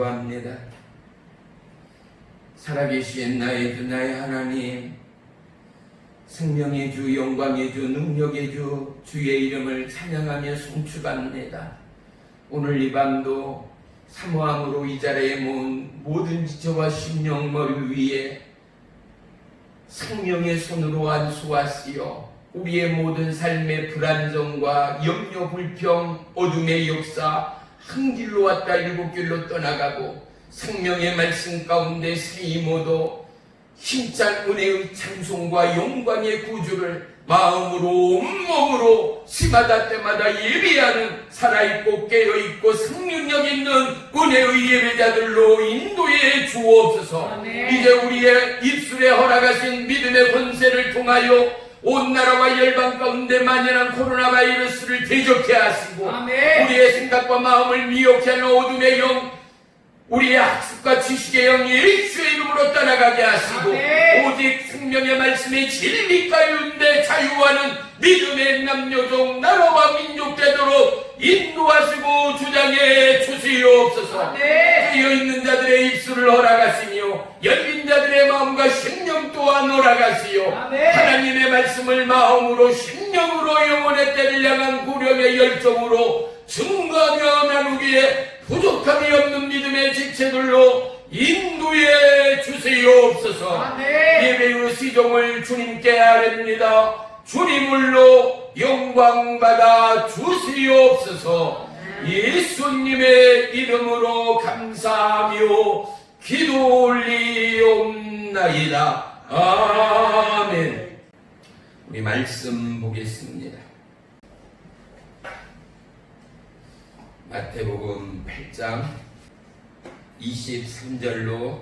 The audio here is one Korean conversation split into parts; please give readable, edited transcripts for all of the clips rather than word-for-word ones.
기도합니다. 살아계신 나의 주 나의 하나님, 생명의 주, 영광의 주, 능력의 주, 주의 이름을 찬양하며 송축합니다. 오늘 이 밤도 사모함으로 이 자리에 모은 모든 지체와 심령 머리 위에 생명의 손으로 안수하시어 우리의 모든 삶의 불안정과 염려, 불평, 어둠의 역사 한 길로 왔다 일곱 길로 떠나가고 생명의 말씀 가운데 세이모도 힘찬 은혜의 찬송과 영광의 구주를 마음으로 온몸으로 시마다 때마다 예배하는 살아있고 깨어있고 생명력 있는 은혜의 예배자들로 인도해 주옵소서. 이제 우리의 입술에 허락하신 믿음의 권세를 통하여 온 나라와 열방 가운데 만연한 코로나 바이러스를 대적해 하시고 우리의 생각과 마음을 미혹해 하는 어둠의 영, 우리의 학습과 지식의 영 예수의 이름으로 떠나가게 하시고 오직 생명의 말씀의 진리 가운데 자유하는 믿음의 남녀종 나라와 민족 되도록 인도하시고 주장해 주시옵소서. 깨어있는 자들의 입술을 허락하시며 열린 자들의 마음과 심령 또한 허락하시오. 하나님의 말씀을 마음으로 심령으로 영혼의 때를 향한 구령의 열정으로 증거하며 나누기에 부족함이 없는 믿음의 지체들로 인도해 주시옵소서. 예배의 시종을 주님께 아뢰옵니다. 주님을로 영광받아 주시옵소서. 예수님의 이름으로 감사하며 기도 올리옵나이다. 아멘. 우리 말씀 보겠습니다. 마태복음 8장 23절로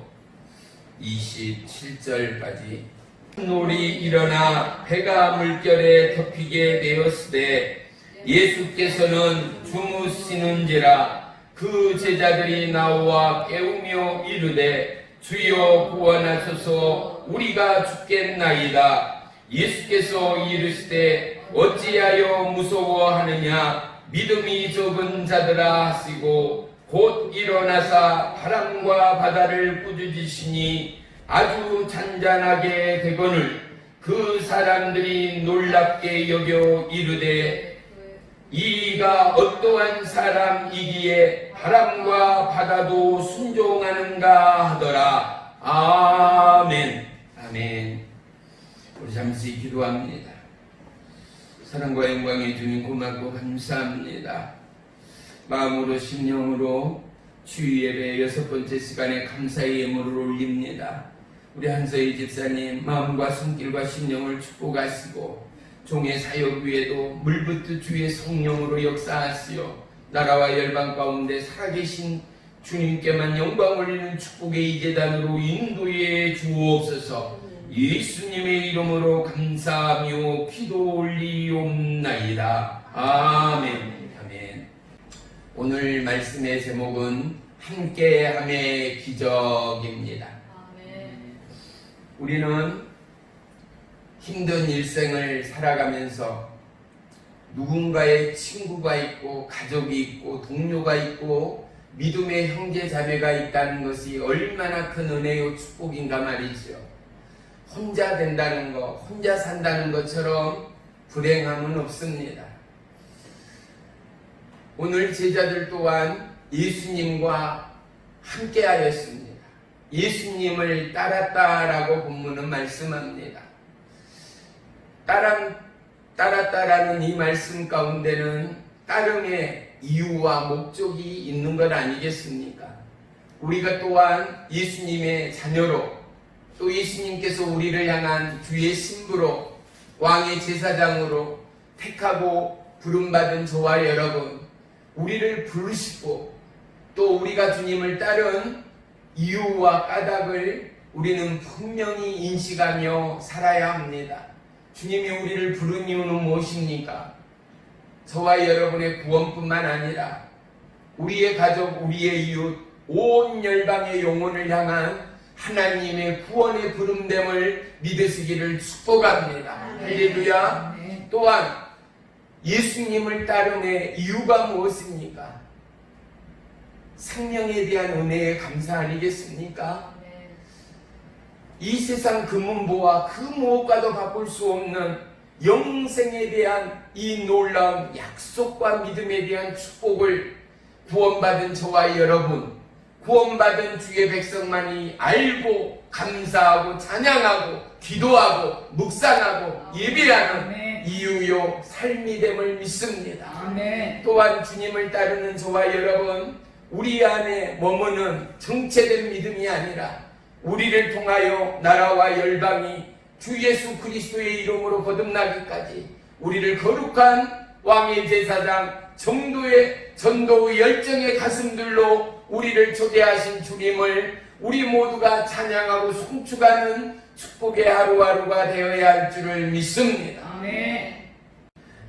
27절까지 놀이 일어나 배가 물결에 덮이게 되었으되 예수께서는 주무시는지라 그 제자들이 나와 깨우며 이르되 주여 구원하소서 우리가 죽겠나이다. 예수께서 이르시되 어찌하여 무서워하느냐 믿음이 적은 자들아 하시고 곧 일어나사 바람과 바다를 꾸짖으시니 아주 잔잔하게 되거늘 그 사람들이 놀랍게 여겨 이르되 이가 어떠한 사람이기에 바람과 바다도 순종하는가 하더라. 아멘. 아멘. 우리 잠시 기도합니다. 사랑과 영광의 주님 고맙고 감사합니다. 마음으로 심령으로 주의 예배 6번째 시간에 감사의 예물을 올립니다. 우리 한서희 집사님 마음과 손길과 심령을 축복하시고 종의 사역 위에도 물붓듯 주의 성령으로 역사하시어 나라와 열방 가운데 살아계신 주님께만 영광 올리는 축복의 이재단으로 인도해 주옵소서. 예수님의 이름으로 감사하며 기도 올리옵나이다. 아멘. 아멘. 오늘 말씀의 제목은 함께함의 기적입니다. 우리는 힘든 일생을 살아가면서 누군가의 친구가 있고 가족이 있고 동료가 있고 믿음의 형제 자매가 있다는 것이 얼마나 큰 은혜요 축복인가 말이죠. 혼자 된다는 것, 혼자 산다는 것처럼 불행함은 없습니다. 오늘 제자들 또한 예수님과 함께 하였습니다. 예수님을 따랐다라고 본문은 말씀합니다. 따랐다라는 이 말씀 가운데는 따름의 이유와 목적이 있는 것 아니겠습니까? 우리가 또한 예수님의 자녀로 또 예수님께서 우리를 향한 주의 신부로 왕의 제사장으로 택하고 부름받은 저와 여러분, 우리를 부르시고 또 우리가 주님을 따른 이유와 까닭을 우리는 분명히 인식하며 살아야 합니다. 주님이 우리를 부른 이유는 무엇입니까? 저와 여러분의 구원뿐만 아니라 우리의 가족, 우리의 이웃, 온 열방의 영혼을 향한 하나님의 구원의 부름됨을 믿으시기를 축복합니다. 할렐루야. 또한 예수님을 따름의 이유가 무엇입니까? 생명에 대한 은혜에 감사 아니겠습니까? 이 세상 금은보화 그 무엇과도 바꿀 수 없는 영생에 대한 이 놀라운 약속과 믿음에 대한 축복을 구원받은 저와 여러분, 구원받은 주의 백성만이 알고 감사하고 찬양하고 기도하고 묵상하고 예배하는 이유요 삶이 됨을 믿습니다. 또한 주님을 따르는 저와 여러분, 우리 안에 머무는 정체된 믿음이 아니라 우리를 통하여 나라와 열방이 주 예수 그리스도의 이름으로 거듭나기까지 우리를 거룩한 왕의 제사장 정도의 전도의 열정의 가슴들로 우리를 초대하신 주님을 우리 모두가 찬양하고 송축하는 축복의 하루하루가 되어야 할 줄을 믿습니다.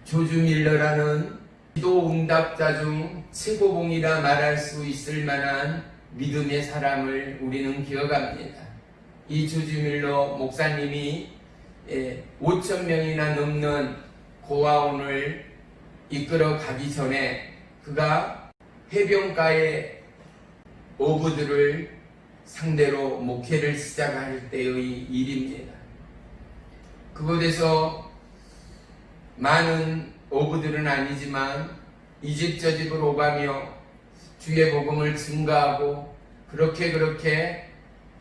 조주 밀러라는 기도 응답자 중 최고봉이라 말할 수 있을 만한 믿음의 사람을 우리는 기억합니다. 이 조주 밀러 목사님이 5,000명이나 넘는 고아원을 이끌어 가기 전에 그가 해변가의 어부들을 상대로 목회를 시작할 때의 일입니다. 그곳에서 많은 어부들은 아니지만 이 집 저 집을 오가며 주의 복음을 증거하고 그렇게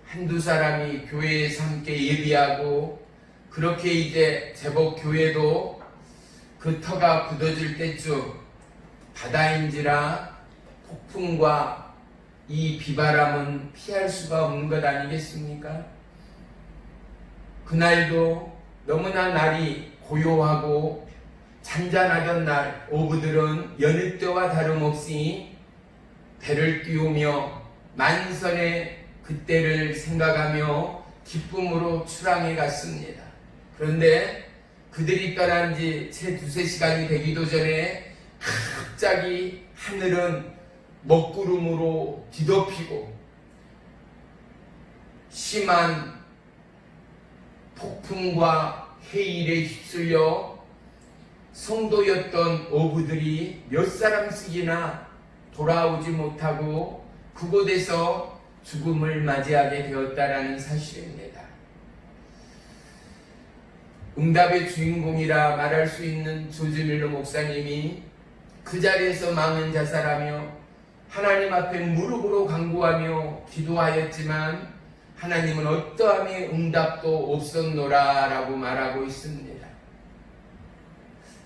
한두 사람이 교회에서 함께 예비하고 그렇게 이제 제법 교회도 그 터가 굳어질 때쯤 바다인지라 폭풍과 이 비바람은 피할 수가 없는 것 아니겠습니까? 그날도 너무나 날이 고요하고 잔잔하던 날 어부들은 여느 때와 다름없이 배를 띄우며 만선의 그때를 생각하며 기쁨으로 출항해 갔습니다. 그런데 그들이 떠난 지 채 두세 시간이 되기도 전에 갑자기 하늘은 먹구름으로 뒤덮이고 심한 폭풍과 해일에 휩쓸려 성도였던 어부들이 몇 사람씩이나 돌아오지 못하고 그곳에서 죽음을 맞이하게 되었다라는 사실입니다. 응답의 주인공이라 말할 수 있는 조지 밀러 목사님이 그 자리에서 망은 자살하며 하나님 앞에 무릎으로 간구하며 기도하였지만 하나님은 어떠함의 응답도 없었노라 라고 말하고 있습니다.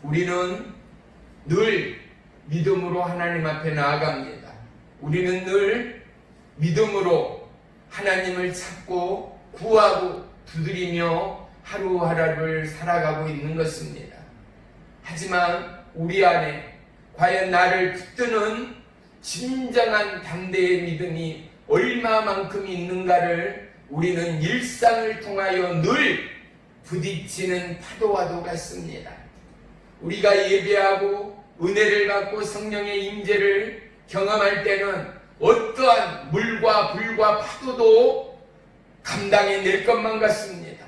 우리는 늘 믿음으로 하나님 앞에 나아갑니다. 우리는 늘 믿음으로 하나님을 찾고 구하고 두드리며 하루하루를 살아가고 있는 것입니다. 하지만 우리 안에 과연 나를 붙드는 진정한 담대의 믿음이 얼마만큼 있는가를 우리는 일상을 통하여 늘 부딪히는 파도와도 같습니다. 우리가 예배하고 은혜를 받고 성령의 임재를 경험할 때는 어떠한 물과 불과 파도도 감당해낼 것만 같습니다.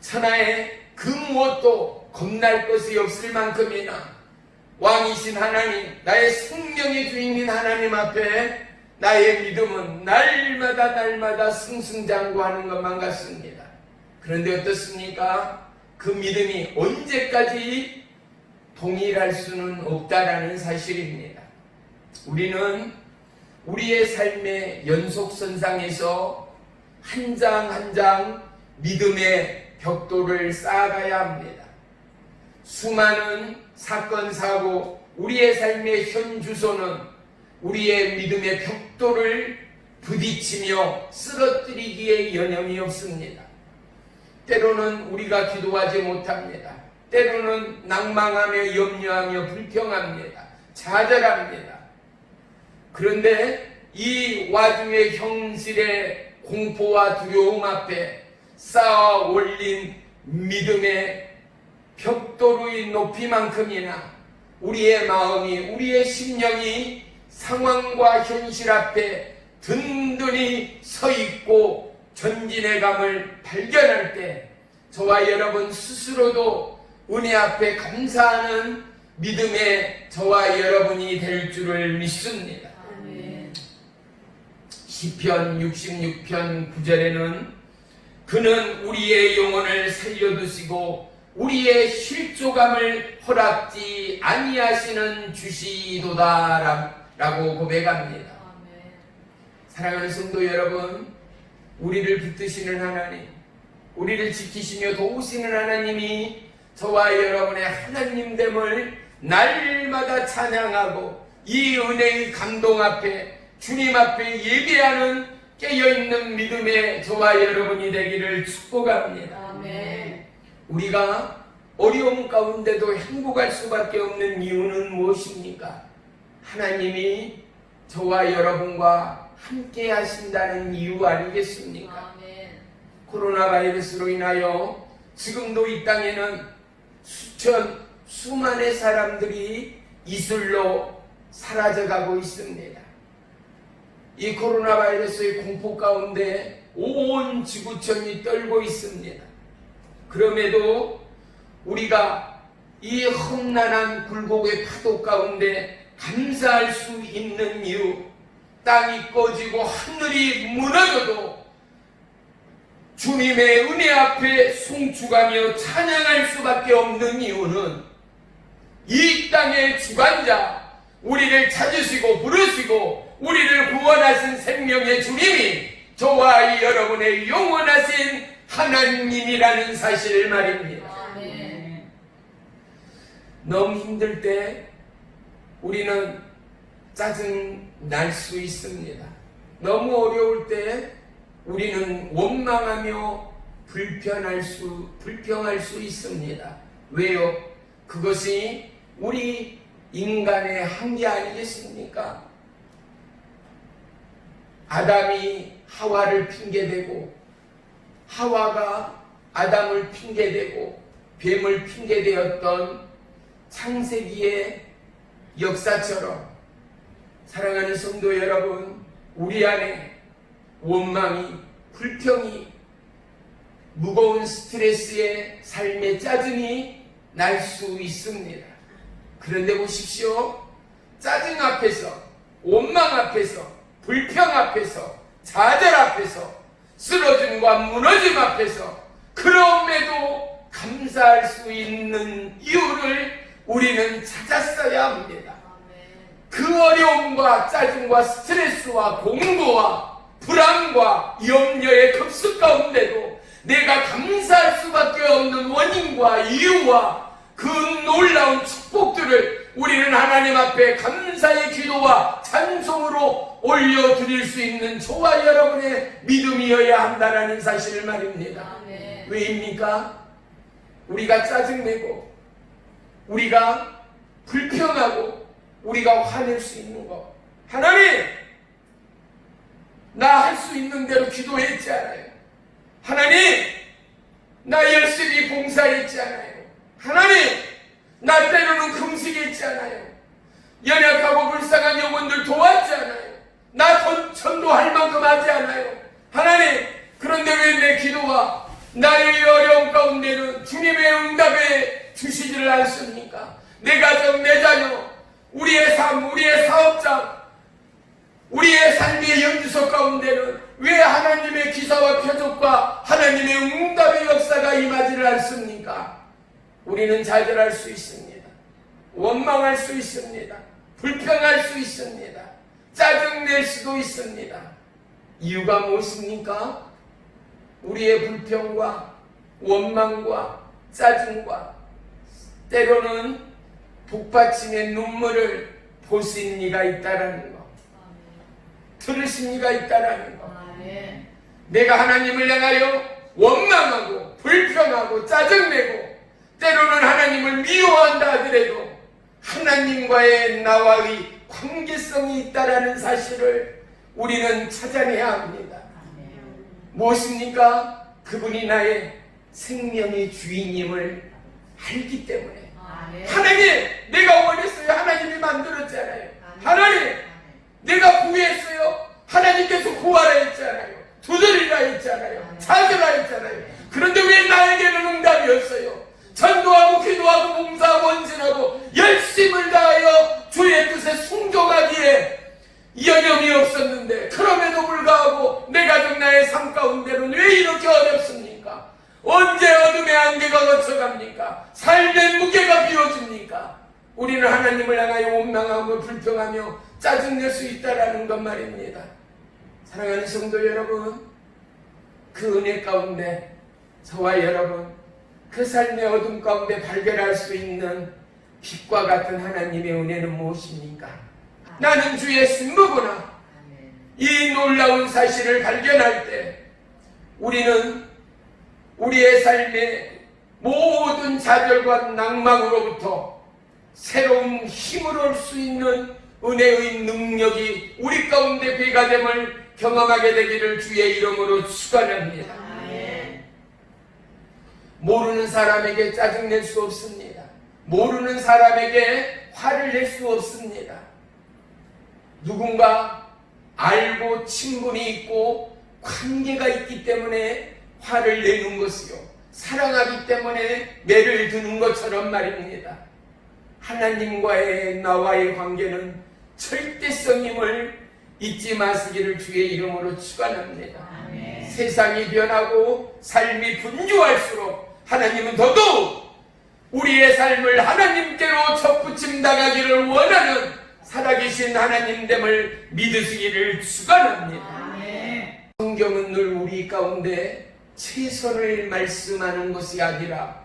천하에 그 무엇도 겁날 것이 없을 만큼이나 왕이신 하나님, 나의 생명의 주인인 하나님 앞에 나의 믿음은 날마다 승승장구하는 것만 같습니다. 그런데 어떻습니까? 그 믿음이 언제까지 동일할 수는 없다라는 사실입니다. 우리는 우리의 삶의 연속선상에서 한 장 한 장 믿음의 벽돌을 쌓아가야 합니다. 수많은 사건, 사고, 우리의 삶의 현 주소는 우리의 믿음의 벽돌을 부딪히며 쓰러뜨리기에 여념이 없습니다. 때로는 우리가 기도하지 못합니다. 때로는 낭망하며 염려하며 불평합니다. 좌절합니다. 그런데 이 와중에 현실의 공포와 두려움 앞에 쌓아 올린 믿음의 벽돌의 높이만큼이나 우리의 마음이, 우리의 심령이 상황과 현실 앞에 든든히 서 있고 전진의 감을 발견할 때 저와 여러분 스스로도 은혜 앞에 감사하는 믿음의 저와 여러분이 될 줄을 믿습니다. 아멘. 시편 66편 9절에는 그는 우리의 영혼을 살려두시고 우리의 실족함을 허락지 아니하시는 주시도다 라고 고백합니다. 아멘. 사랑하는 성도 여러분, 우리를 붙드시는 하나님, 우리를 지키시며 도우시는 하나님이 저와 여러분의 하나님됨을 날마다 찬양하고 이 은혜의 감동 앞에 주님 앞에 예배하는 깨어있는 믿음의 저와 여러분이 되기를 축복합니다. 아멘. 우리가 어려움 가운데도 행복할 수밖에 없는 이유는 무엇입니까? 하나님이 저와 여러분과 함께 하신다는 이유 아니겠습니까? 아멘. 코로나 바이러스로 인하여 지금도 이 땅에는 수많은 사람들이 이슬로 사라져가고 있습니다. 이 코로나 바이러스의 공포 가운데 온 지구촌이 떨고 있습니다. 그럼에도 우리가 이 험난한 굴곡의 파도 가운데 감사할 수 있는 이유, 땅이 꺼지고 하늘이 무너져도 주님의 은혜 앞에 송축하며 찬양할 수밖에 없는 이유는 이 땅의 주관자, 우리를 찾으시고 부르시고 우리를 구원하신 생명의 주님이 저와 여러분의 영원하신 하나님이라는 사실 말입니다. 아멘. 너무 힘들 때 우리는 짜증 날 수 있습니다. 너무 어려울 때 우리는 원망하며 불평할 수 있습니다. 왜요? 그것이 우리 인간의 한계 아니겠습니까? 아담이 하와를 핑계대고 하와가 아담을 핑계대고 뱀을 핑계대었던 창세기의 역사처럼 사랑하는 성도 여러분, 우리 안에 원망이, 불평이, 무거운 스트레스의 삶의 짜증이 날 수 있습니다. 그런데 보십시오. 짜증 앞에서, 원망 앞에서, 불평 앞에서, 좌절 앞에서, 쓰러짐과 무너짐 앞에서 그럼에도 감사할 수 있는 이유를 우리는 찾았어야 합니다. 그 어려움과 짜증과 스트레스와 공고와 불안과 염려의 급습 가운데도 내가 감사할 수밖에 없는 원인과 이유와 그 놀라운 축복들을 우리는 하나님 앞에 감사의 기도와 찬송으로 올려드릴 수 있는 저와 여러분의 믿음이어야 한다는 사실을 말입니다. 아멘. 왜입니까? 우리가 짜증내고 우리가 불평하고 우리가 화낼 수 있는 것, 하나님, 나 할 수 있는 대로 기도했지 않아요? 하나님, 나 열심히 봉사했지 않아요? 하나님, 나 때로는 금식했지 않아요? 연약하고 불쌍한 영혼들 도왔지 않아요? 나 전도할 만큼 하지 않아요? 하나님, 그런데 왜 내 기도와 나의 어려움 가운데는 주님의 응답에 주시지를 않습니까? 내 가정, 내 자녀, 우리의 삶, 우리의 사업장, 우리의 삶의 연주소 가운데는 왜 하나님의 기사와 표적과 하나님의 응답의 역사가 임하지를 않습니까? 우리는 좌절할 수 있습니다. 원망할 수 있습니다. 불평할 수 있습니다. 짜증낼 수도 있습니다. 이유가 무엇입니까? 우리의 불평과 원망과 짜증과 때로는 북받침의 눈물을 보신 이가 있다라는 것. 들으심이가 있다라는 것. 아멘. 내가 하나님을 향하여 원망하고 불평하고 짜증내고 때로는 하나님을 미워한다 하더라도 하나님과의 나와의 관계성이 있다라는 사실을 우리는 찾아내야 합니다. 아멘. 무엇입니까? 그분이 나의 생명의 주인임을 알기 때문에. 아멘. 하나님, 내가 원했어요. 하나님이 만들었잖아요. 하나님, 내가 구했어요. 하나님께서 구하라 했잖아요. 두드리라 했잖아요. 찾으라 했잖아요. 그런데 왜 나에게는 응답이 없어요? 전도하고 기도하고 봉사하고 헌신하고 열심을 다하여 주의 뜻에 순종하기에 여념이 없었는데 그럼에도 불구하고 내 가족 나의 삶 가운데는 왜 이렇게 어렵습니까? 언제 어둠의 안개가 거쳐갑니까? 삶의 무게가 비워집니까? 우리는 하나님을 향하여 원망하고 불평하며 짜증낼 수 있다라는 것 말입니다. 사랑하는 성도 여러분, 그 은혜 가운데 저와 여러분 그 삶의 어둠 가운데 발견할 수 있는 빛과 같은 하나님의 은혜는 무엇입니까? 나는 주의 신부구나. 이 놀라운 사실을 발견할 때 우리는 우리의 삶의 모든 좌절과 낭망으로부터 새로운 힘을 얻을 수 있는 은혜의 능력이 우리 가운데 배가됨을 경험하게 되기를 주의 이름으로 축원합니다. 모르는 사람에게 짜증낼 수 없습니다. 모르는 사람에게 화를 낼 수 없습니다. 누군가 알고 친분이 있고 관계가 있기 때문에 화를 내는 것이요, 사랑하기 때문에 매를 드는 것처럼 말입니다. 하나님과의 나와의 관계는 절대성임을 잊지 마시기를 주의 이름으로 축원합니다. 세상이 변하고 삶이 분주할수록 하나님은 더더욱 우리의 삶을 하나님께로 접붙임 나가기를 원하는 살아계신 하나님됨을 믿으시기를 축원합니다. 성경은 늘 우리 가운데 최선을 말씀하는 것이 아니라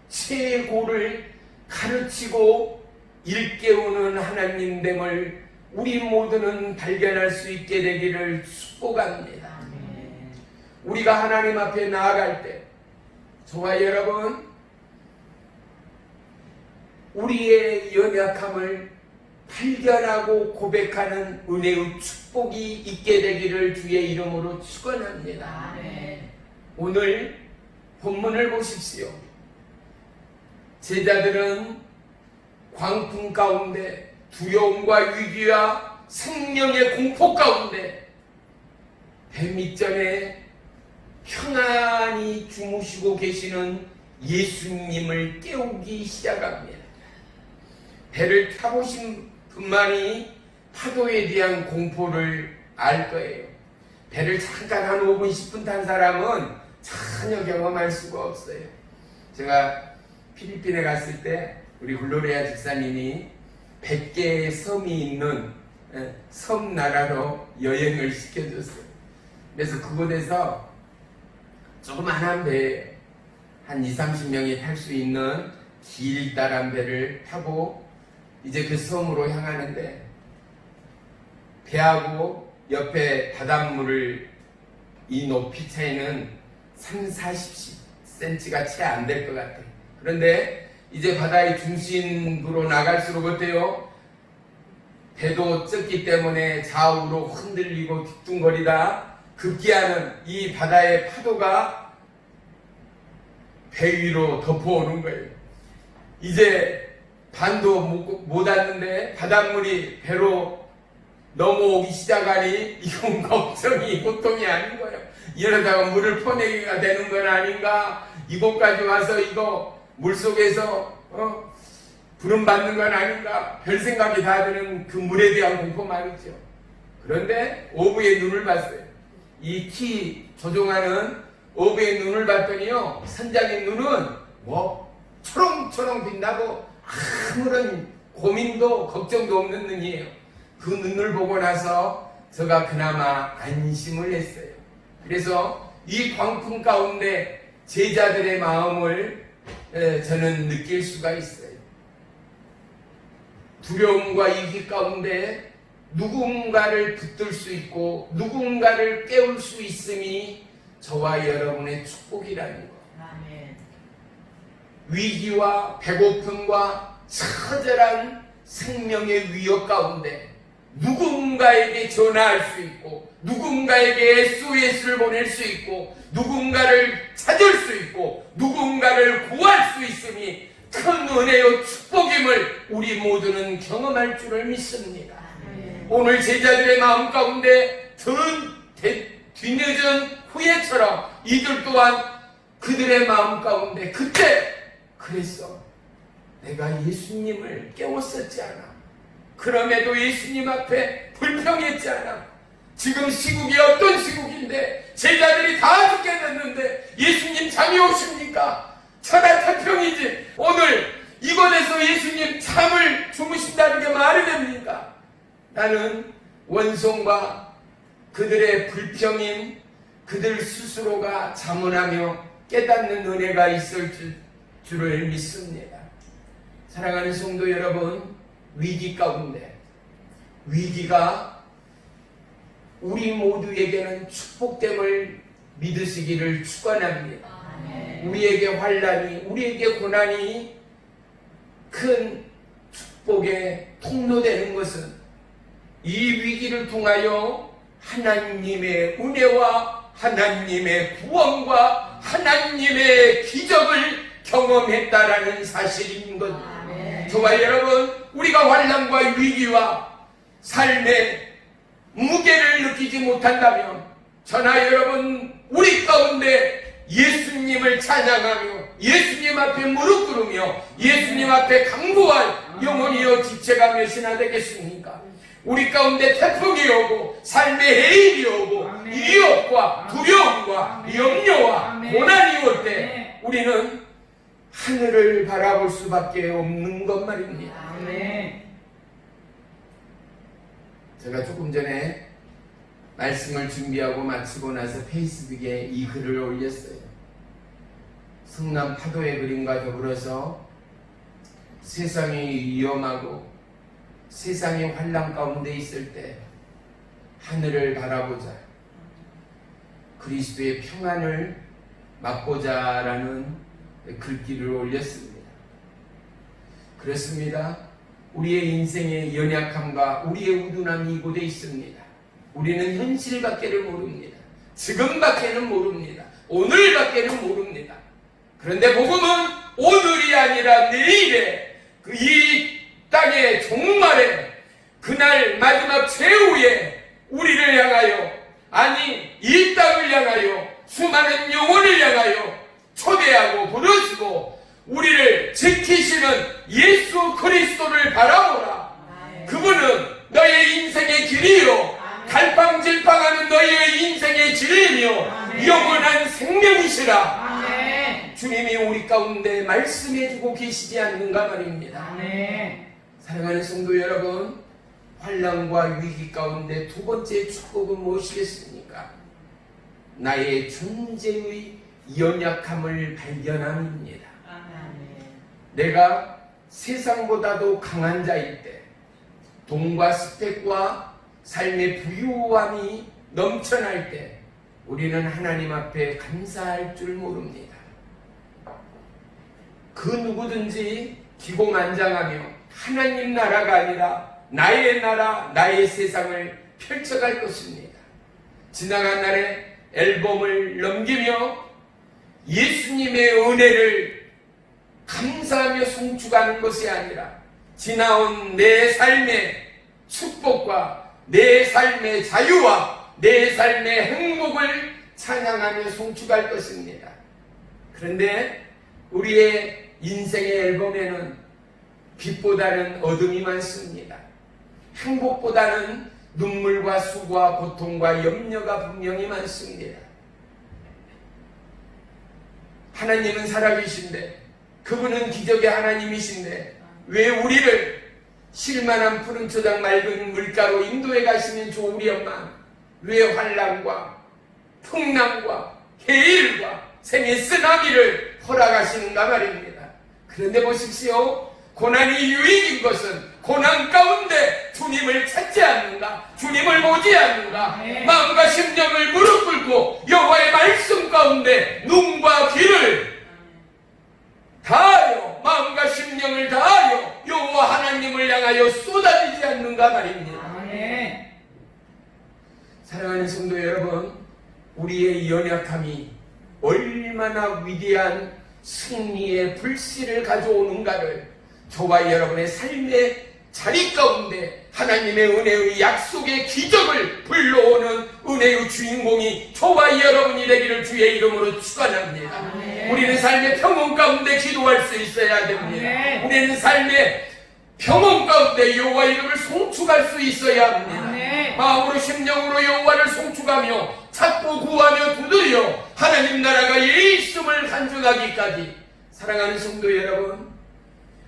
최고를 가르치고 일깨우는 하나님됨을 우리 모두는 발견할 수 있게 되기를 축복합니다. 우리가 하나님 앞에 나아갈 때 저와 여러분 우리의 연약함을 발견하고 고백하는 은혜의 축복이 있게 되기를 주의 이름으로 축원합니다. 오늘 본문을 보십시오. 제자들은 광풍 가운데 두려움과 위기와 생명의 공포 가운데 배 밑전에 평안히 주무시고 계시는 예수님을 깨우기 시작합니다. 배를 타보신 분만이 파도에 대한 공포를 알 거예요. 배를 잠깐 한 5분, 10분 탄 사람은 전혀 경험할 수가 없어요. 제가 필리핀에 갔을 때 우리 글로리아 집사님이 100개의 섬이 있는 섬 나라로 여행을 시켜줬어요. 그래서 그곳에서 조그만한 배, 한 20-30명이 탈 수 있는 길다란 배를 타고 이제 그 섬으로 향하는데 배하고 옆에 바닷물을 이 높이 차이는 30-40cm가 채 안 될 것 같아요. 그런데 이제 바다의 중심부로 나갈수록 어때요? 배도 쪘기 때문에 좌우로 흔들리고 뒤뚱거리다 급기야는 이 바다의 파도가 배 위로 덮어오는 거예요. 이제 반도 못 왔는데 바닷물이 배로 넘어오기 시작하니 이건 걱정이 고통이 아닌 거예요. 이러다가 물을 퍼내기가 되는 건 아닌가, 이곳까지 와서 이거 물속에서 부름받는 건 아닌가, 별 생각이 다 드는 그 물에 대한 공포 말이죠. 그런데 오브의 눈을 봤어요. 이 키 조종하는 오브의 눈을 봤더니요, 선장의 눈은 뭐 초롱초롱 빛나고 아무런 고민도 걱정도 없는 눈이에요. 그 눈을 보고 나서 제가 그나마 안심을 했어요. 그래서 이 광풍 가운데 제자들의 마음을 저는 느낄 수가 있어요. 두려움과 위기 가운데 누군가를 붙들 수 있고 누군가를 깨울 수 있음이 저와 여러분의 축복이라는 것. 아멘. 위기와 배고픔과 처절한 생명의 위협 가운데 누군가에게 전화할 수 있고 누군가에게 SOS를 보낼 수 있고 누군가를 찾을 수 있고 누군가를 구할 수 있음이 큰 은혜요 축복임을 우리 모두는 경험할 줄을 믿습니다. 아멘. 오늘 제자들의 마음 가운데 뒤늦은 후예처럼 이들 또한 그들의 마음 가운데 그때 그랬어. 내가 예수님을 깨웠었지 않아. 그럼에도 예수님 앞에 불평했지 않아. 지금 시국이 어떤 시국인데 제자들이 다 죽게 됐는데 예수님 잠이 오십니까? 천하 태평이지. 오늘 이곳에서 예수님 잠을 주무신다는 게 말이 됩니까? 나는 원송과 그들의 불평인 그들 스스로가 자문하며 깨닫는 은혜가 있을 줄을 믿습니다. 사랑하는 성도 여러분, 위기 가운데 위기가 우리 모두에게는 축복됨을 믿으시기를 축원합니다. 아멘. 우리에게 환난이, 우리에게 고난이 큰 축복의 통로되는 것은 이 위기를 통하여 하나님의 은혜와 하나님의 구원과 하나님의 기적을 경험했다라는 사실인 것. 아멘. 저와 여러분, 우리가 환난과 위기와 삶의 무게를 느끼지 못한다면 저나 여러분 우리 가운데 예수님을 찬양하며 예수님 앞에 무릎 꿇으며 예수님 앞에 강구할 영혼이여 지체가 몇이나 되겠습니까? 우리 가운데 태풍이 오고 삶의 해일이 오고 위협과 두려움과 염려와 고난이 올 때 우리는 하늘을 바라볼 수밖에 없는 것 말입니다. 아멘. 제가 조금 전에 말씀을 준비하고 마치고 나서 페이스북에 이 글을 올렸어요. 성남 파도의 그림과 더불어서 세상이 위험하고 세상이 환난 가운데 있을 때 하늘을 바라보자. 그리스도의 평안을 맛보자라는 글귀를 올렸습니다. 그렇습니다. 우리의 인생의 연약함과 우리의 우둔함이 이곳에 있습니다. 우리는 현실밖에를 모릅니다. 지금밖에는 모릅니다. 오늘밖에는 모릅니다. 그런데 복음은 오늘이 아니라 내일에 이 땅의 종말에 그날 마지막 최후에 우리를 향하여 아니 이 땅을 향하여 수많은 영혼을 향하여 초대하고 부르시고 우리를 지키시는 예수 그리스도를 바라보라. 그분은 너의 인생의 길이요 갈팡질팡하는 너의 인생의 진리며 영원한 생명이시라. 주님이 우리 가운데 말씀해주고 계시지 않는가 말입니다. 사랑하는 성도 여러분, 환난과 위기 가운데 두 번째 축복은 무엇이겠습니까? 나의 존재의 연약함을 발견함입니다. 내가 세상보다도 강한 자일 때, 돈과 스펙과 삶의 부유함이 넘쳐날 때 우리는 하나님 앞에 감사할 줄 모릅니다. 그 누구든지 기고만장하며 하나님 나라가 아니라 나의 나라, 나의 세상을 펼쳐갈 것입니다. 지나간 날에 앨범을 넘기며 예수님의 은혜를 감사하며 송축하는 것이 아니라 지나온 내 삶의 축복과 내 삶의 자유와 내 삶의 행복을 찬양하며 송축할 것입니다. 그런데 우리의 인생의 앨범에는 빛보다는 어둠이 많습니다. 행복보다는 눈물과 수고와 고통과 염려가 분명히 많습니다. 하나님은 살아계신데 그분은 기적의 하나님이신데 왜 우리를 실만한 푸른 초장 맑은 물가로 인도해 가시는 좋으련만 왜 환난과 풍랑과 해일과 생의 쓰나미를 허락하시는가 말입니다. 그런데 보십시오. 고난이 유익인 것은 고난 가운데 주님을 찾지 않는가, 주님을 보지 않는가, 네. 마음과 심령을 무릎 꿇고 여호와의 말씀 가운데 눈과 귀를 다하여 마음과 심령을 다하여 여호와 하나님을 향하여 쏟아지지 않는가 말입니다. 아멘. 사랑하는 성도 여러분, 우리의 연약함이 얼마나 위대한 승리의 불씨를 가져오는가를 저와 여러분의 삶의 자리 가운데 하나님의 은혜의 약속의 기적을 불러오는 은혜의 주인공이 저와 여러분이 되기를 주의 이름으로 축원합니다. 아멘. 우리는 삶의 평온 가운데 기도할 수 있어야 됩니다. 아멘. 우리는 삶의 평온 가운데 여호와 이름을 송축할 수 있어야 합니다. 아멘. 마음으로 심령으로 여호와를 송축하며 찾고 구하며 두드려 하나님 나라가 예수를 간증하기까지. 사랑하는 성도 여러분,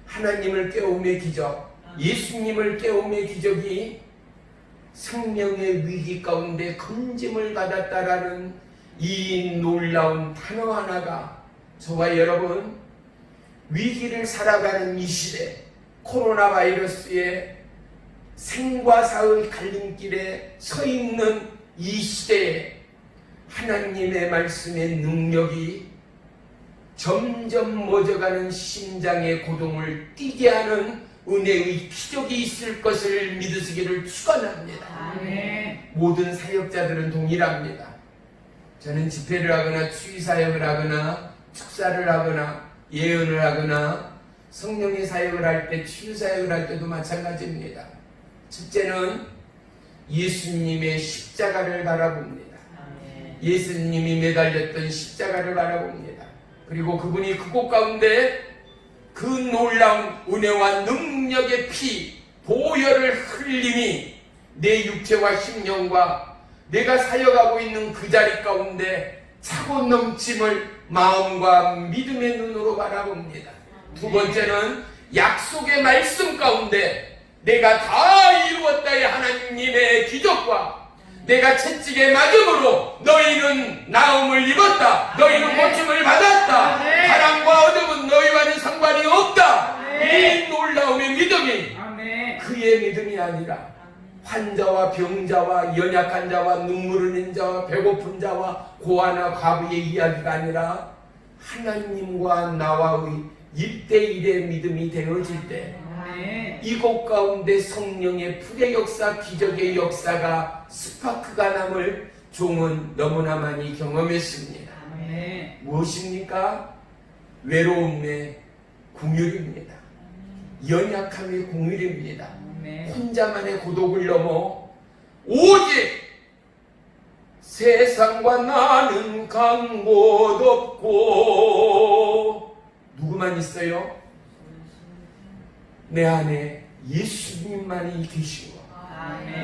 하나님을 깨움의 기적, 예수님을 깨움의 기적이 생명의 위기 가운데 건짐을 받았다라는 이 놀라운 단어 하나가 저와 여러분 위기를 살아가는 이 시대, 코로나 바이러스의 생과 사의 갈림길에 서 있는 이 시대에 하나님의 말씀의 능력이 점점 멎어가는 심장의 고동을 뛰게 하는 은혜의 기적이 있을 것을 믿으시기를 축원합니다. 아멘. 모든 사역자들은 동일합니다. 저는 집회를 하거나 추위사역을 하거나 축사를 하거나 예언을 하거나 성령의 사역을 할 때, 치유사역을 할 때도 마찬가지입니다. 첫째는 예수님의 십자가를 바라봅니다. 예수님이 매달렸던 십자가를 바라봅니다. 그리고 그분이 그곳 가운데 그 놀라운 은혜와 능력의 피, 보혈을 흘림이 내 육체와 심령과 내가 사역하고 있는 그 자리 가운데 차고 넘침을 마음과 믿음의 눈으로 바라봅니다. 두 번째는 약속의 말씀 가운데 내가 다 이루었다의 하나님의 기적과 내가 채찍에 맞음으로 너희는 나음을 입었다, 너희는 고침을 받았다, 바람과 어둠은 너희와는 상관이 없다. 이 놀라움의 믿음이 그의 믿음이 아니라 환자와 병자와 연약한 자와 눈물 흘린 자와 배고픈 자와 고아나 과부의 이야기가 아니라 하나님과 나와의 1대1의 믿음이 되어질 때 이곳 가운데 성령의 불의 역사, 기적의 역사가 스파크가 남을 종은 너무나 많이 경험했습니다. 무엇입니까? 외로움의 궁율입니다. 연약함의 궁율입니다. 혼자만의 고독을 넘어 오직 세상과 나는 간 곳 없고 누구만 있어요? 내 안에 예수님만이 계신 것,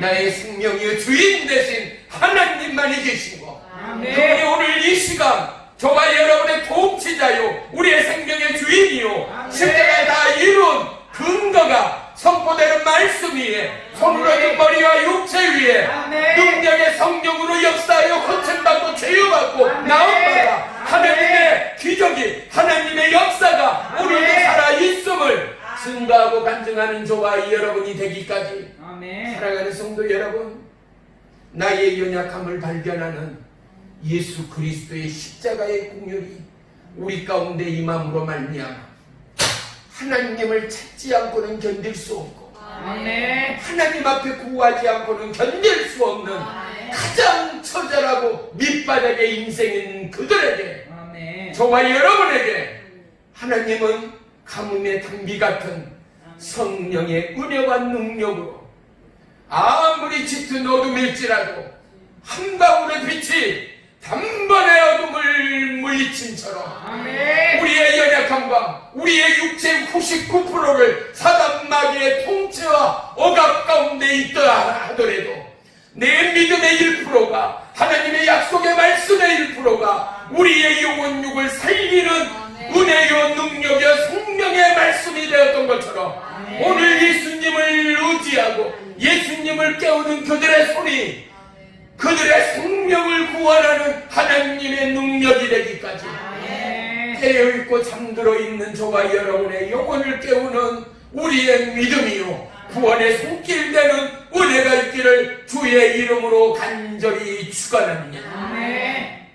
나의 생명의 주인 되신 하나님만이 계신 것. 그분이 오늘 이 시간 저와 여러분의 통치자요, 우리의 생명의 주인이요, 십자가에 다 이룬 근거가 선포되는 말씀 위에, 손으로 머리와 육체 위에 능력의 성령으로 역사하여 고침받고 치유받고 나음받아 하나님의 기적이, 하나님의 역사가 오늘도 살아있음을 증거하고 간증하는 저와 여러분이 되기까지. 사랑하는 성도 여러분, 나의 연약함을 발견하는 예수 그리스도의 십자가의 공율이 우리 가운데 임함으로 말미암아 하나님을 찾지 않고는 견딜 수 없고 하나님 앞에 구하지 않고는 견딜 수 없는 가장 처절하고 밑바닥의 인생인 그들에게, 저와 여러분에게 하나님은 가뭄의 단비 같은 성령의 은혜와 능력으로 아무리 짙은 어둠일지라도 한 방울의 빛이 단번에 어둠을 물리침처럼 우리의 연약함과 우리의 육체의 99%를 사단 마귀의 통치와 억압 가운데 있다 하더라도 내 믿음의 1%가, 하나님의 약속의 말씀의 1%가 우리의 영혼육을 살리는 은혜요 능력이요 생명의 말씀이 되었던 것처럼 오늘 예수님을 의지하고 예수님을 깨우는 그들의 손이 그들의 생명을 구원하는 하나님의 능력이 되기까지 깨어있고 잠들어 있는 저와 여러분의 영혼을 깨우는 우리의 믿음이요 구원의 손길 되는 은혜가 있기를 주의 이름으로 간절히 축원합니다. 아멘.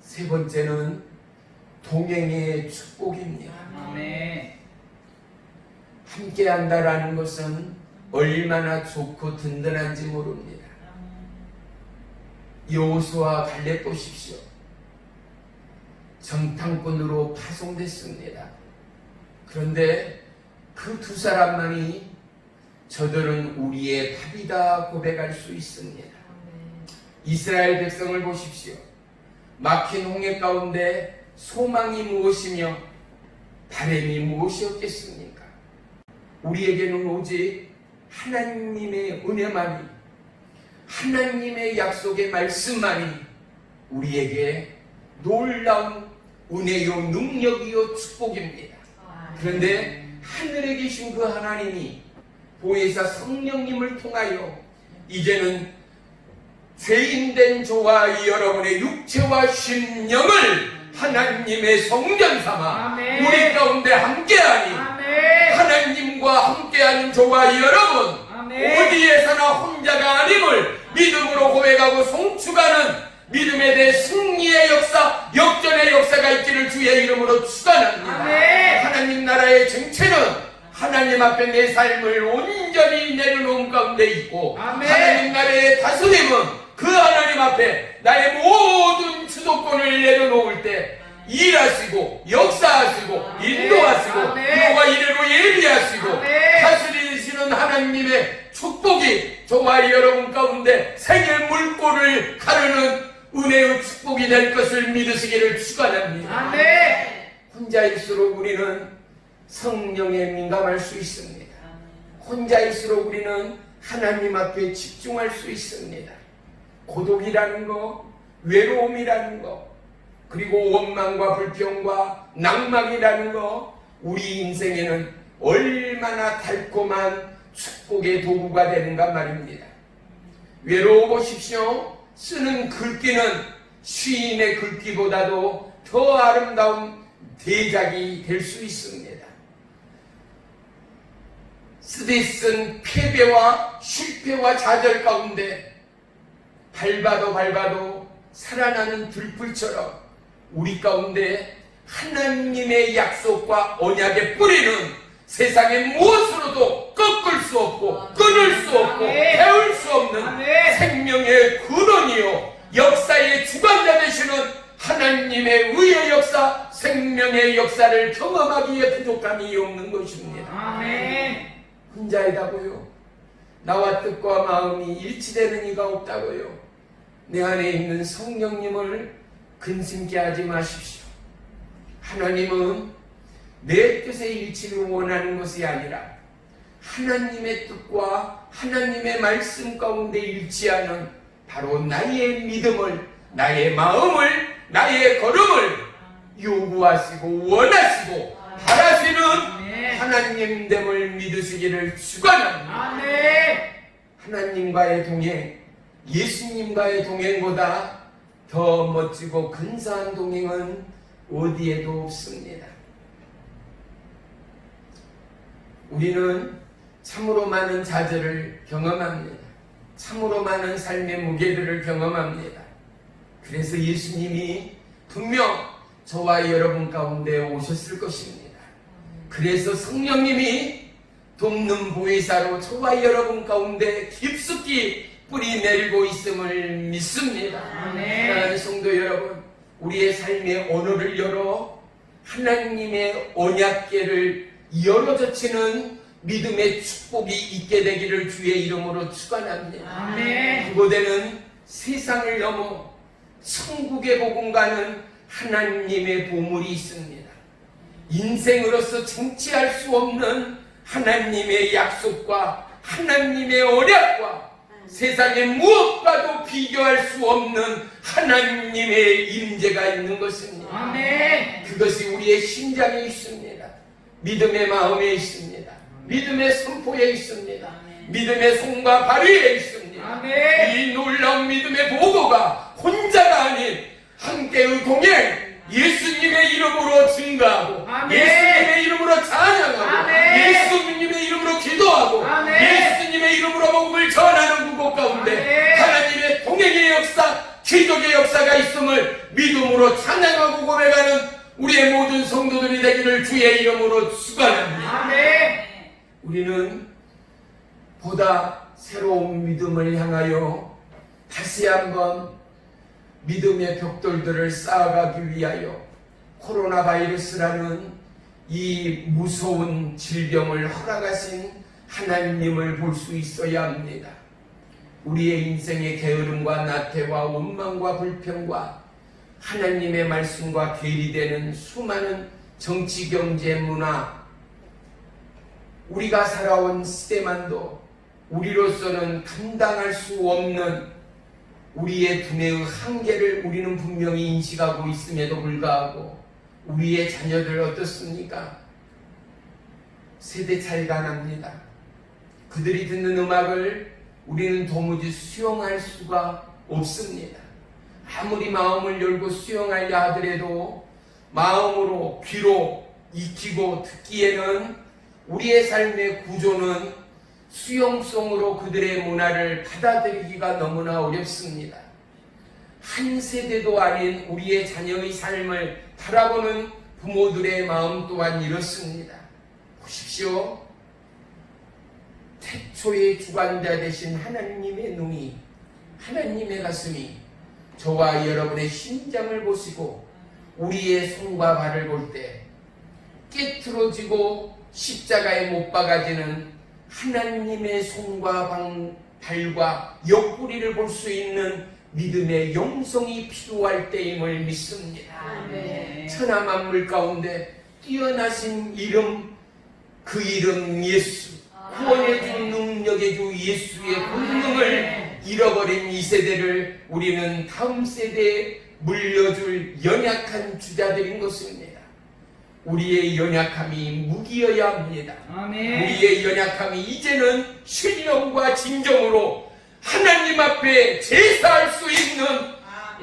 세 번째는 동행의 축복입니다. 아멘. 함께 한다라는 것은 얼마나 좋고 든든한지 모릅니다. 여호수아 갈렙 보십시오. 정탐꾼으로 파송됐습니다. 그런데 그 두 사람만이 저들은 우리의 밥이다 고백할 수 있습니다. 이스라엘 백성을 보십시오. 막힌 홍해 가운데 소망이 무엇이며 바람이 무엇이었겠습니까? 우리에게는 오직 하나님의 은혜만이, 하나님의 약속의 말씀만이 우리에게 놀라운 은혜요 능력이요 축복입니다. 그런데 하늘에 계신 그 하나님이 보혜사 성령님을 통하여 이제는 죄인된 저와 여러분의 육체와 심령을 하나님의 성전 삼아 아멘. 우리 가운데 함께하니 아멘. 하나님과 함께하는 저와 여러분 아멘. 어디에서나 혼자가 아님을 믿음으로 고백하고 송축하는 믿음에 대해 승리의 역사, 역전의 역사가 있기를 주의 이름으로 축원합니다. 아멘. 하나님 나라의 정체는 하나님 앞에 내 삶을 온전히 내려놓은 가운데 있고 아멘. 하나님 나라의 다스림은 그 하나님 앞에 나의 모든 주도권을 내려놓을 때 일하시고 역사하시고 아멘. 인도하시고 아멘. 너와 이래로 예비하시고 아멘. 다스리시는 하나님의 축복이 저와 여러분 가운데 생의 물꼬를 가르는 은혜의 축복이 될 것을 믿으시기를 축원합니다. 아멘. 혼자일수록 우리는 성령에 민감할 수 있습니다. 혼자일수록 우리는 하나님 앞에 집중할 수 있습니다. 고독이라는 거, 외로움이라는 거, 그리고 원망과 불평과 낭망이라는 거, 우리 인생에는 얼마나 달콤한 축복의 도구가 되는가 말입니다. 외로워 보십시오. 쓰는 글귀는 시인의 글귀보다도 더 아름다운 대작이 될 수 있습니다. 쓰디 쓴 패배와 실패와 좌절 가운데 밟아도 살아나는 들불처럼 우리 가운데 하나님의 약속과 언약의 뿌리는 세상의 무엇으로도 꺾을 수 없고 끊을 수 없고 아멘. 배울 수 없는 아멘. 생명의 근원이요 역사의 주관자 되시는 하나님의 의의 역사, 생명의 역사를 경험하기에 부족함이 없는 것입니다. 아멘. 혼자이다고요. 나와 뜻과 마음이 일치되는 이가 없다고요. 내 안에 있는 성령님을 근심케 하지 마십시오. 하나님은 내 뜻의 일치를 원하는 것이 아니라 하나님의 뜻과 하나님의 말씀 가운데 일치하는 바로 나의 믿음을, 나의 마음을, 나의 걸음을 요구하시고 원하시고 바라시는 하나님됨을 믿으시기를 축원합니다. 아멘. 하나님과의 동행, 예수님과의 동행보다 더 멋지고 근사한 동행은 어디에도 없습니다. 우리는 참으로 많은 좌절을 경험합니다. 참으로 많은 삶의 무게들을 경험합니다. 그래서 예수님이 분명 저와 여러분 가운데 오셨을 것입니다. 그래서 성령님이 돕는 보혜사로 저와 여러분 가운데 깊숙이 뿌리 내리고 있음을 믿습니다. 아멘. 사랑하는 성도 여러분, 우리의 삶의 언어를 열어 하나님의 언약궤를 열어젖히는 믿음의 축복이 있게 되기를 주의 이름으로 축원합니다. 아멘. 그곳에는 세상을 넘어 천국의 복음과는 하나님의 보물이 있습니다. 인생으로서 정치할 수 없는 하나님의 약속과 하나님의 언약과 세상의 무엇과도 비교할 수 없는 하나님의 임재가 있는 것입니다. 아멘. 그것이 우리의 심장에 있습니다. 믿음의 마음에 있습니다. 믿음의 선포에 있습니다. 믿음의 손과 발위에 있습니다. 아멘. 이 놀라운 믿음의 보고가 혼자가 아닌 함께의 동행, 예수님의 이름으로 증가하고 아멘. 예수님의 이름으로 찬양하고 아멘. 예수님의 기적의 역사가 있음을 믿음으로 찬양하고 고백하는 우리의 모든 성도들이 되기를 주의 이름으로 축원합니다. 아멘. 우리는 보다 새로운 믿음을 향하여 다시 한번 믿음의 벽돌들을 쌓아가기 위하여 코로나 바이러스라는 이 무서운 질병을 허락하신 하나님을 볼 수 있어야 합니다. 우리의 인생의 게으름과 나태와 원망과 불평과 하나님의 말씀과 괴리되는 수많은 정치, 경제, 문화, 우리가 살아온 시대만도 우리로서는 감당할 수 없는 우리의 두뇌의 한계를 우리는 분명히 인식하고 있음에도 불구하고 우리의 자녀들 어떻습니까? 세대 차이가 납니다. 그들이 듣는 음악을 우리는 도무지 수용할 수가 없습니다. 아무리 마음을 열고 수용하려 하더라도 마음으로 귀로 익히고 듣기에는 우리의 삶의 구조는 수용성으로 그들의 문화를 받아들이기가 너무나 어렵습니다. 한 세대도 아닌 우리의 자녀의 삶을 바라보는 부모들의 마음 또한 이렇습니다. 보십시오. 태초의 주관자 되신 하나님의 눈이, 하나님의 가슴이 저와 여러분의 심장을 보시고 우리의 손과 발을 볼 때 깨트러지고 십자가에 못 박아지는 하나님의 손과 발과 옆구리를 볼 수 있는 믿음의 영성이 필요할 때임을 믿습니다. 아멘. 천하 만물 가운데 뛰어나신 이름, 그 이름 예수, 구원의 주, 능력의 주 예수의 권능을 잃어버린 이 세대를 우리는 다음 세대에 물려줄 연약한 주자들인 것입니다. 우리의 연약함이 무기여야 합니다. 아멘. 우리의 연약함이 이제는 신령과 진정으로 하나님 앞에 제사할 수 있는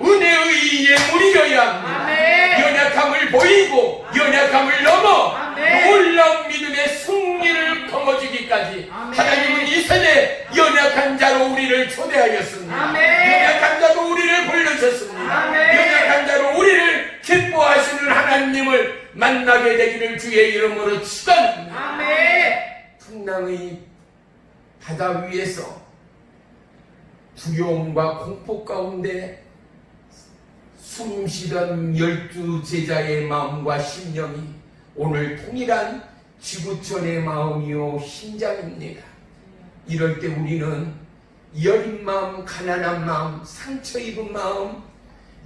은혜의 예물이어야 합니다. 아멘. 연약함을 보이고 연약함을 넘어 아멘. 놀라운 믿음의 승리를 거머쥐기까지 아멘. 하나님은 이 세대 연약한 자로 우리를 초대하였습니다. 아멘. 연약한 자로 우리를 부르셨습니다. 아멘. 연약한 자로 우리를 기뻐하시는 하나님을 만나게 되기를 주의 이름으로 축원합니다. 아멘. 풍랑의 바다 위에서 두려움과 공포 가운데 숨쉬던 12 제자의 마음과 심령이 오늘 통일한 지구촌의 마음이요 심장입니다. 이럴 때 우리는 여린 마음, 가난한 마음, 상처 입은 마음,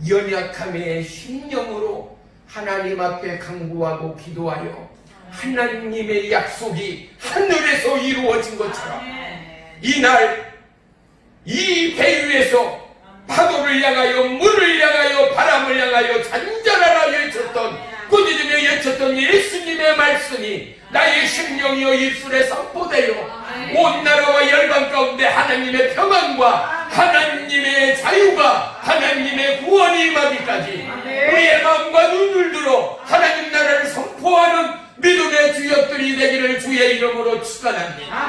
연약함의 심령으로 하나님 앞에 간구하고 기도하여 하나님의 약속이 하늘에서 이루어진 것처럼 이날 이 배 위에서 파도를 향하여 물을 향하여 바람을 향하여 잔잔하라 외쳤던 꾸짖으며 외쳤던 예수님의 말씀이 나의 심령이여 입술에 선포되어 온 나라와 열방 가운데 하나님의 평안과 하나님의 자유가 하나님의 구원이 임하기까지 우리의 마음과 눈을 들어 하나님 나라를 선포하는 믿음의 주역들이 되기를 주의 이름으로 축원합니다.